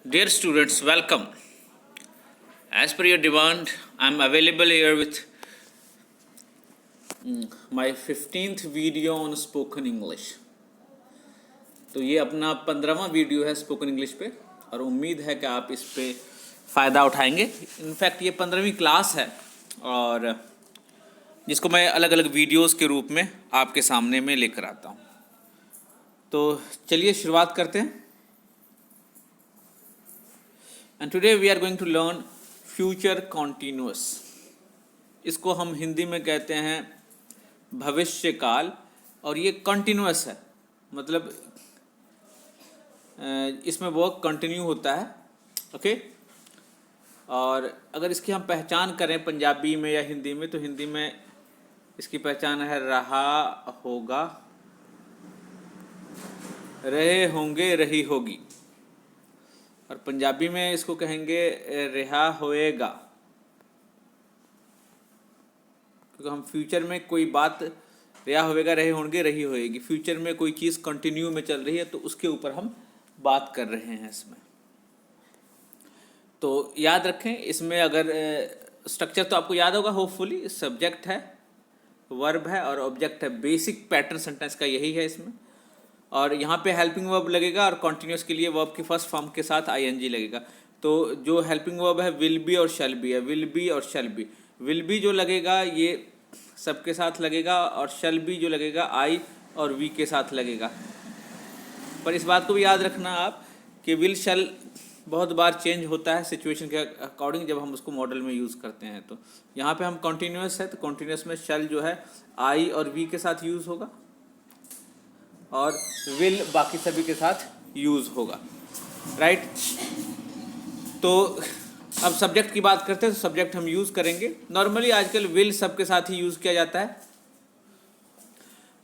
Dear students, welcome. As per your demand, I am available here with my 15th video on spoken English. तो ये अपना 15वां video है spoken English पे और उम्मीद है कि आप इस पे फ़ायदा उठाएंगे। इनफैक्ट ये 15वीं क्लास है और जिसको मैं अलग अलग वीडियोस के रूप में आपके सामने में लेकर आता हूँ। तो चलिए शुरुआत करते हैं। And today we are going to learn future continuous. इसको हम हिंदी में कहते हैं भविष्य काल और ये कंटिन्यूअस है, मतलब इसमें वर्क कंटिन्यू होता है। ओके, और अगर इसकी हम पहचान करें पंजाबी में या हिंदी में, तो हिंदी में इसकी पहचान है रहा होगा, रहे होंगे, रही होगी। और पंजाबी में इसको कहेंगे रहा होएगा, क्योंकि हम फ्यूचर में कोई बात रहा होएगा, रहे होंगे, रही होएगी, फ्यूचर में कोई चीज़ कंटिन्यू में चल रही है तो उसके ऊपर हम बात कर रहे हैं इसमें। तो याद रखें, इसमें अगर स्ट्रक्चर तो आपको याद होगा होपफुली। सब्जेक्ट है, वर्ब है और ऑब्जेक्ट है। बेसिक पैटर्न सेंटेंस का यही है इसमें। और यहाँ पे हेल्पिंग वर्ब लगेगा और कॉन्टिन्यूस के लिए वर्ब की फर्स्ट फॉर्म के साथ आईएनजी लगेगा। तो जो हेल्पिंग वर्ब है विल बी और शैल बी है। विल बी और शैल बी, विल बी जो लगेगा ये सबके साथ लगेगा और शैल बी जो लगेगा आई और वी के साथ लगेगा। पर इस बात को भी याद रखना आप कि विल शैल बहुत बार चेंज होता है सिचुएशन के अकॉर्डिंग जब हम उसको मॉडल में यूज़ करते हैं। तो यहाँ पे हम कॉन्टिन्यूस है तो कॉन्टिन्यूस में शैल जो है आई और वी के साथ यूज़ होगा और विल बाकी सभी के साथ यूज़ होगा, राइट। तो अब सब्जेक्ट की बात करते हैं। तो सब्जेक्ट हम यूज़ करेंगे नॉर्मली, आजकल विल सबके साथ ही यूज़ किया जाता है।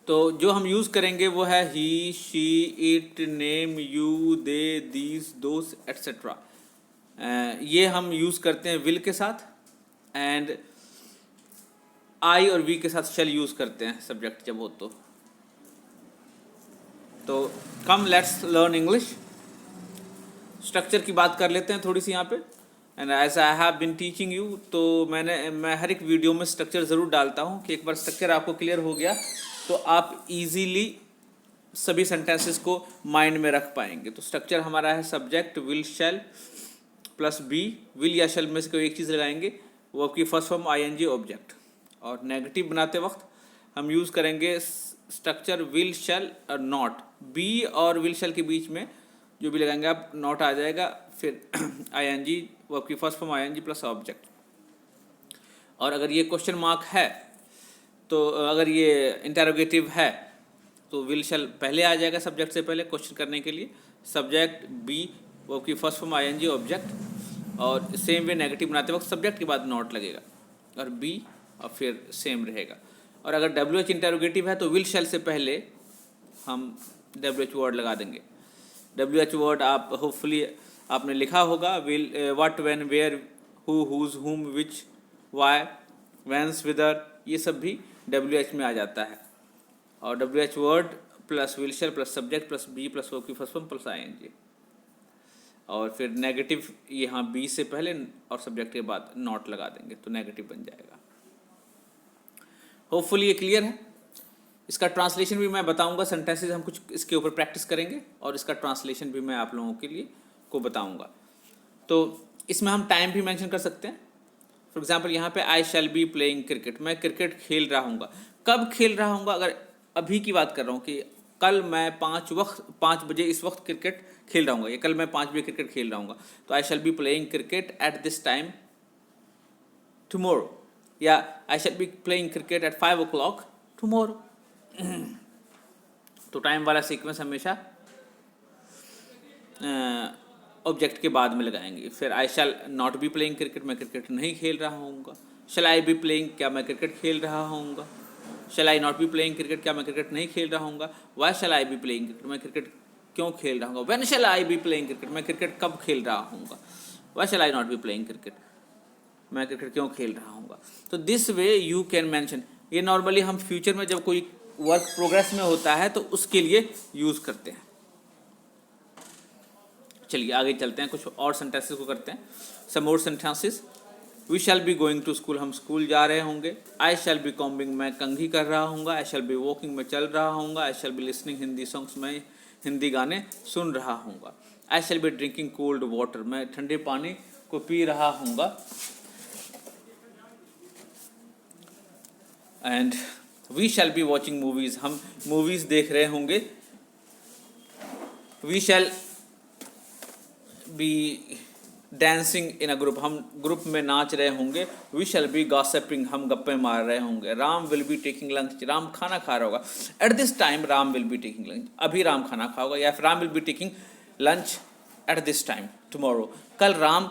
तो जो हम यूज़ करेंगे वो है he, she, it, name, you, they, these, those etcetera. ये हम यूज़ करते हैं विल के साथ। एंड आई और वी के साथ शैल यूज़ करते हैं सब्जेक्ट जब हो तो come let's learn English. Structure की बात कर लेते हैं थोड़ी सी यहाँ पे। And as I have been teaching you, तो मैं हर एक वीडियो में स्ट्रक्चर ज़रूर डालता हूँ कि एक बार स्ट्रक्चर आपको क्लियर हो गया तो आप इजीली सभी सेंटेंसेस को माइंड में रख पाएंगे। तो स्ट्रक्चर हमारा है subject will shall plus B. Will या शैल में से कोई एक चीज़ लगाएंगे, वो आपकी फर्स्ट फॉर्म आईएनजी ऑब्जेक्ट। और नेगेटिव बनाते वक्त हम यूज़ करेंगे स्ट्रक्चर विल शैल और नॉट। बी और विल शैल के बीच में जो भी लगाएंगे आप नॉट आ जाएगा, फिर आईएनजी, वो आपकी first form ING plus object. और अगर ये क्वेश्चन मार्क है, तो अगर ये इंटरोगेटिव है तो विल शैल पहले आ जाएगा सब्जेक्ट से पहले क्वेश्चन करने के लिए। सब्जेक्ट बी, वो आपकी फर्स्ट फॉर्म आईएनजी ऑब्जेक्ट। और सेम वे नेगेटिव बनाते वक्त सब्जेक्ट के बाद नॉट लगेगा और बी और फिर सेम रहेगा। और अगर डब्ल्यू एच इंटरोगेटिव है तो विल शैल से पहले हम डब्ल्यू एच वर्ड लगा देंगे। डब्ल्यू एच वर्ड आप होपफुली आपने लिखा होगा, will, what, when, where, who, whose, whom, which, Y, व्हेंस, विदर, ये सब भी डब्ल्यू एच में आ जाता है। और W H word plus will shall plus subject plus B plus verb की फर्स्ट फॉर्म प्लस आईएनजी। और फिर नेगेटिव यहाँ बी से पहले और सब्जेक्ट के बाद नॉट लगा देंगे तो नेगेटिव बन जाएगा। होपफुली ये क्लियर है। इसका ट्रांसलेशन भी मैं बताऊंगा, सेंटेंसेस हम कुछ इसके ऊपर प्रैक्टिस करेंगे और इसका ट्रांसलेशन भी मैं आप लोगों के लिए को बताऊंगा। तो इसमें हम टाइम भी मेंशन कर सकते हैं। फॉर एग्जांपल यहाँ पे आई शैल बी प्लेइंग क्रिकेट, मैं क्रिकेट खेल रहा हूँगा। कब खेल रहा हूँगा? अगर अभी की बात कर रहा हूँ कि कल मैं 5 बजे इस वक्त क्रिकेट खेल रहा हूँगा, या कल मैं 5 बजे क्रिकेट खेल रहा हूँगा, तो I shall be playing cricket at this time tomorrow, या I shall be playing cricket at 5 o'clock tomorrow. तो टाइम वाला सीक्वेंस हमेशा ऑब्जेक्ट के बाद में लगाएंगे। फिर I shall not be playing cricket, मैं क्रिकेट नहीं खेल रहा हूँगा। शैल आई बी प्लेइंग, क्या मैं क्रिकेट खेल रहा हूँगा। Shall I not be playing cricket, क्या मैं क्रिकेट नहीं खेल रहा हूँगा। Why shall I be playing cricket, मैं क्रिकेट क्यों खेल रहा हूँगा। When shall I be playing cricket, मैं क्रिकेट कब खेल रहा हूँगा। Why shall I not be playing cricket, मैं क्रिकेट क्यों खेल रहा हूँगा। तो this way you can mention. ये नॉर्मली हम फ्यूचर में जब कोई वर्क प्रोग्रेस में होता है तो उसके लिए यूज़ करते हैं। चलिए आगे चलते हैं, कुछ और सेंटेंसेस को करते हैं. Some more sentences. We shall be going to school, हम स्कूल जा रहे होंगे. आई शैल बी कॉम्बिंग, मैं कंघी कर रहा हूँ. आई शैल बी वॉकिंग, मैं चल रहा हूँ. I shall be listening Hindi songs, मैं हिंदी गाने सुन रहा हूँ. I shall be drinking cold water, मैं ठंडे पानी को पी रहा हूँ. And we shall be watching movies, हम मूवीज़ देख रहे होंगे. We shall be dancing in a group, हम ग्रुप में नाच रहे होंगे. वी शैल बी गॉसिपिंग, हम गप्पे मार रहे होंगे. Ram will be taking lunch, Ram खाना खा रहा होगा. Eight this time Ram will be taking lunch, अभी राम खाना खाओगा. या फिर Ram will be taking lunch eight this time tomorrow, कल राम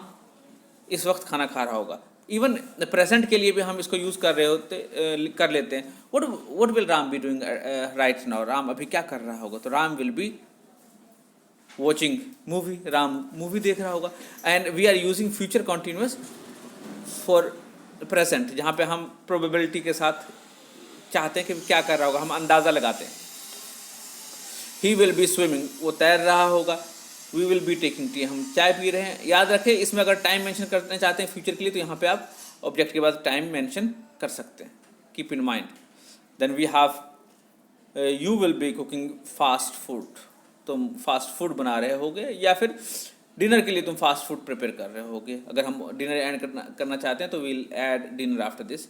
इस वक्त खाना खा रहा होगा. इवन प्रेजेंट के लिए भी हम इसको यूज़ कर रहे होते कर लेते हैं. What will Ram be doing right now, Ram अभी क्या कर रहा होगा. तो Ram will be watching movie, Ram movie देख रहा होगा. And we are using future continuous for present, जहाँ पे हम प्रोबेबिलिटी के साथ चाहते हैं कि क्या कर रहा होगा, हम अंदाज़ा लगाते हैं. ही विल बी स्विमिंग, वो तैर रहा होगा. We will be taking tea, हम चाय पी रहे हैं. याद रखें इसमें अगर टाइम मेंशन करना चाहते हैं फ्यूचर के लिए तो यहाँ पे आप ऑब्जेक्ट के बाद टाइम मेंशन कर सकते हैं. Keep in mind. Then we have you will be cooking fast food, तुम फास्ट फूड बना रहे होगे. या फिर डिनर के लिए तुम फास्ट फूड प्रिपेयर कर रहे होगे. अगर हम डिनर ऐड करना चाहते हैं तो will add dinner after this.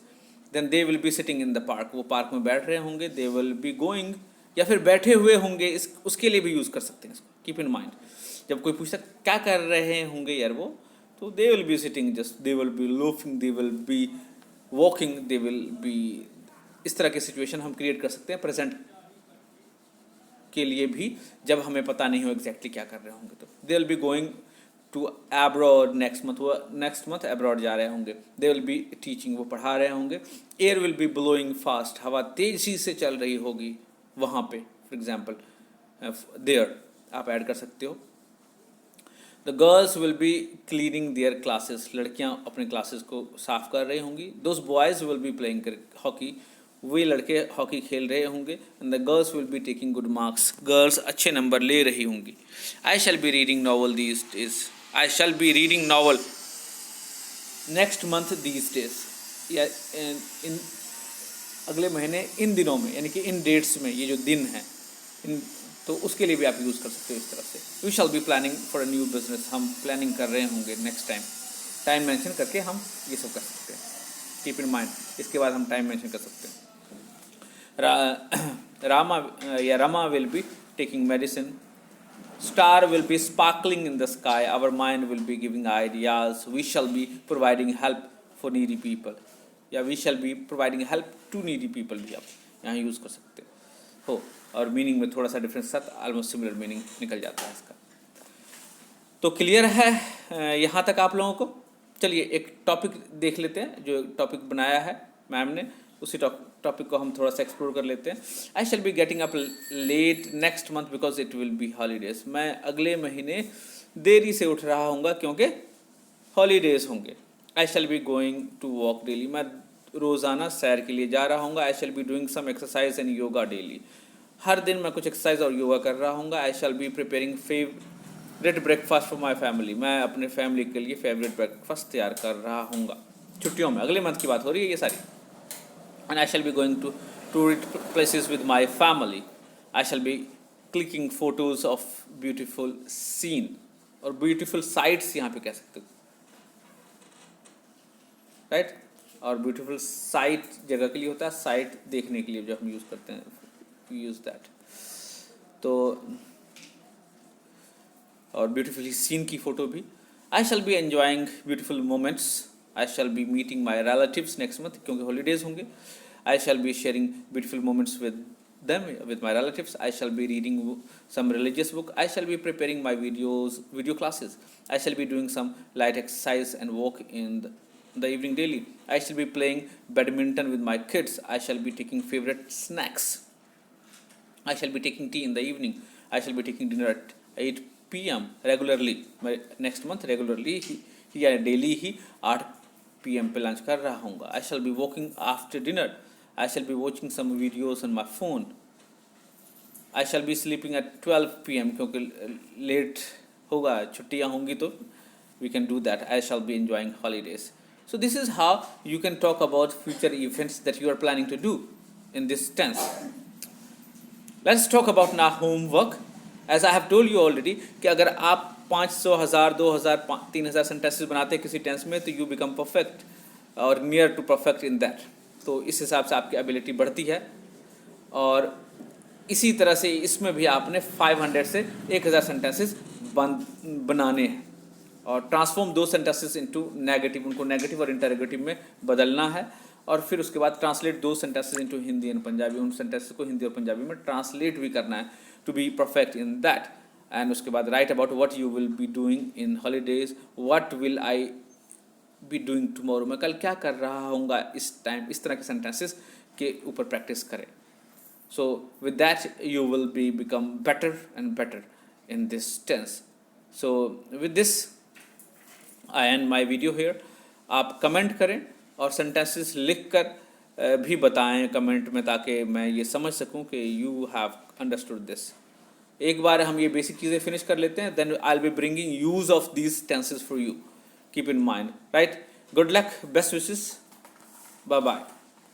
Then they will be sitting in the park, वो पार्क में बैठ रहे होंगे. दे विल बी गोइंग, या फिर बैठे हुए होंगे, इस उसके लिए भी यूज़ कर सकते हैं इसको. Keep in mind. जब कोई पूछता क्या कर रहे होंगे यार वो, तो they will be sitting, just they will B loafing, they will be walking, they will B. इस तरह की सिचुएशन हम क्रिएट कर सकते हैं प्रेजेंट के लिए भी, जब हमें पता नहीं हो एग्जैक्टली क्या कर रहे होंगे. तो they will be going to abroad next month, वो नेक्स्ट मंथ अब्रॉड जा रहे होंगे. दे विल बी टीचिंग, वो पढ़ा रहे होंगे. Air will be blowing fast, हवा तेजी से चल रही होगी वहाँ पे. फॉर एग्जाम्पल देयर आप ऐड कर सकते हो. The girls will be cleaning their classes, लड़कियाँ अपने क्लासेस को साफ कर रही होंगी. Those boys will be playing hockey, वे लड़के हॉकी खेल रहे होंगे. And the girls will be taking good marks, girls अच्छे नंबर ले रही होंगी. I shall be reading novel these days, I shall be reading novel next month these days, या इन अगले महीने इन दिनों में, यानी कि इन डेट्स में, ये जो दिन हैं इन, तो उसके लिए भी आप यूज़ कर सकते हो इस तरह से. We shall be planning for a new business, हम प्लानिंग कर रहे होंगे नेक्स्ट टाइम मेंशन करके हम ये सब कर सकते हैं. Keep in mind. इसके बाद हम टाइम मेंशन कर सकते हैं. Rama will be taking medicine. Star will be sparkling in the sky. Our mind will be giving ideas. We shall be providing help for needy people. या we shall be providing help to needy people भी आप यहाँ use कर सकते हो. और meaning में थोड़ा सा डिफरेंस साथ ऑलमोस्ट सिमिलर मीनिंग निकल जाता है इसका. तो क्लियर है यहाँ तक आप लोगों को. चलिए एक टॉपिक देख लेते हैं, जो टॉपिक बनाया है मैम ने, उसी टॉपिक को हम थोड़ा सा एक्सप्लोर कर लेते हैं. I shall be getting up late next month because it will be holidays, मैं अगले महीने देरी से उठ रहा हूँगा क्योंकि हॉलीडेज होंगे. I shall be going to walk daily, मैं रोज़ाना सैर के लिए जा रहा हूँ. I shall be doing some exercise and yoga daily, हर दिन मैं कुछ एक्सरसाइज और योगा कर रहा हूँ. I shall be preparing favourite breakfast for my family, मैं अपने फैमिली के लिए फेवरेट ब्रेकफास्ट तैयार कर रहा हूँ छुट्टियों में. अगले मंथ की बात हो रही है ये सारी. And I shall be going to tourist places with my family. I shall be clicking photos of beautiful scene, और beautiful sights यहाँ पे कह सकते हो, right? और beautiful sight जगह के लिए होता है, sight देखने के लिए जो हम यूज़ करते हैं, we use that. तो और beautifully scene की फ़ोटो भी. I shall be enjoying beautiful moments. I shall be meeting my relatives next month क्योंकि holidays होंगे. I shall be sharing beautiful moments with them, with my relatives. I shall be reading some religious book. I shall be preparing my video classes. I shall be doing some light exercise and walk in the evening daily. I shall be playing badminton with my kids. I shall be taking favorite snacks. I shall be taking tea in the evening. I shall be taking dinner at 8 p.m. regularly. Next month regularly या daily ही 8 p.m. पे lunch कर रहा हूँ. I shall be walking after dinner. I shall be watching some videos on my phone. I shall be sleeping at 12 p.m. क्योंकि late होगा, छुट्टियाँ होंगी तो we can do that. I shall be enjoying holidays. So this is how you can talk about future events that you are planning to do in this tense. Let's talk about now homework. As I have told you already कि अगर आप 500, 1000, 2000, 3000 sentences बनाते हैं किसी tense में तो you become perfect और near to perfect in that. तो इस हिसाब से आपकी एबिलिटी बढ़ती है। और इसी तरह से इसमें भी आपने 500 से 1000 सेंटेंसेस बनाने हैं और ट्रांसफॉर्म दो सेंटेंसेस इनटू नेगेटिव, उनको नेगेटिव और इंटरोगेटिव में बदलना है और फिर उसके बाद ट्रांसलेट दो sentences into Hindi and Punjabi, उन सेंटेंसेस को हिंदी और पंजाबी में ट्रांसलेट भी करना है to be perfect in that. And उसके बाद right about what you will be doing in holidays, what will I be doing tomorrow, मैं कल क्या कर रहा हूँगा इस टाइम, इस तरह के सेंटेंसेस के ऊपर प्रैक्टिस करें। So with that you will be become better and better in this tense. So with this I end my video here. आप कमेंट करें और सेंटेंसेस लिख कर भी बताएं कमेंट में ताकि मैं ये समझ सकूं कि you have understood this. एक बार हम ये बेसिक चीज़ें फिनिश कर लेते हैं, then I'll be bringing use of these tenses for you. Keep in mind, right? Good luck, best wishes, bye bye.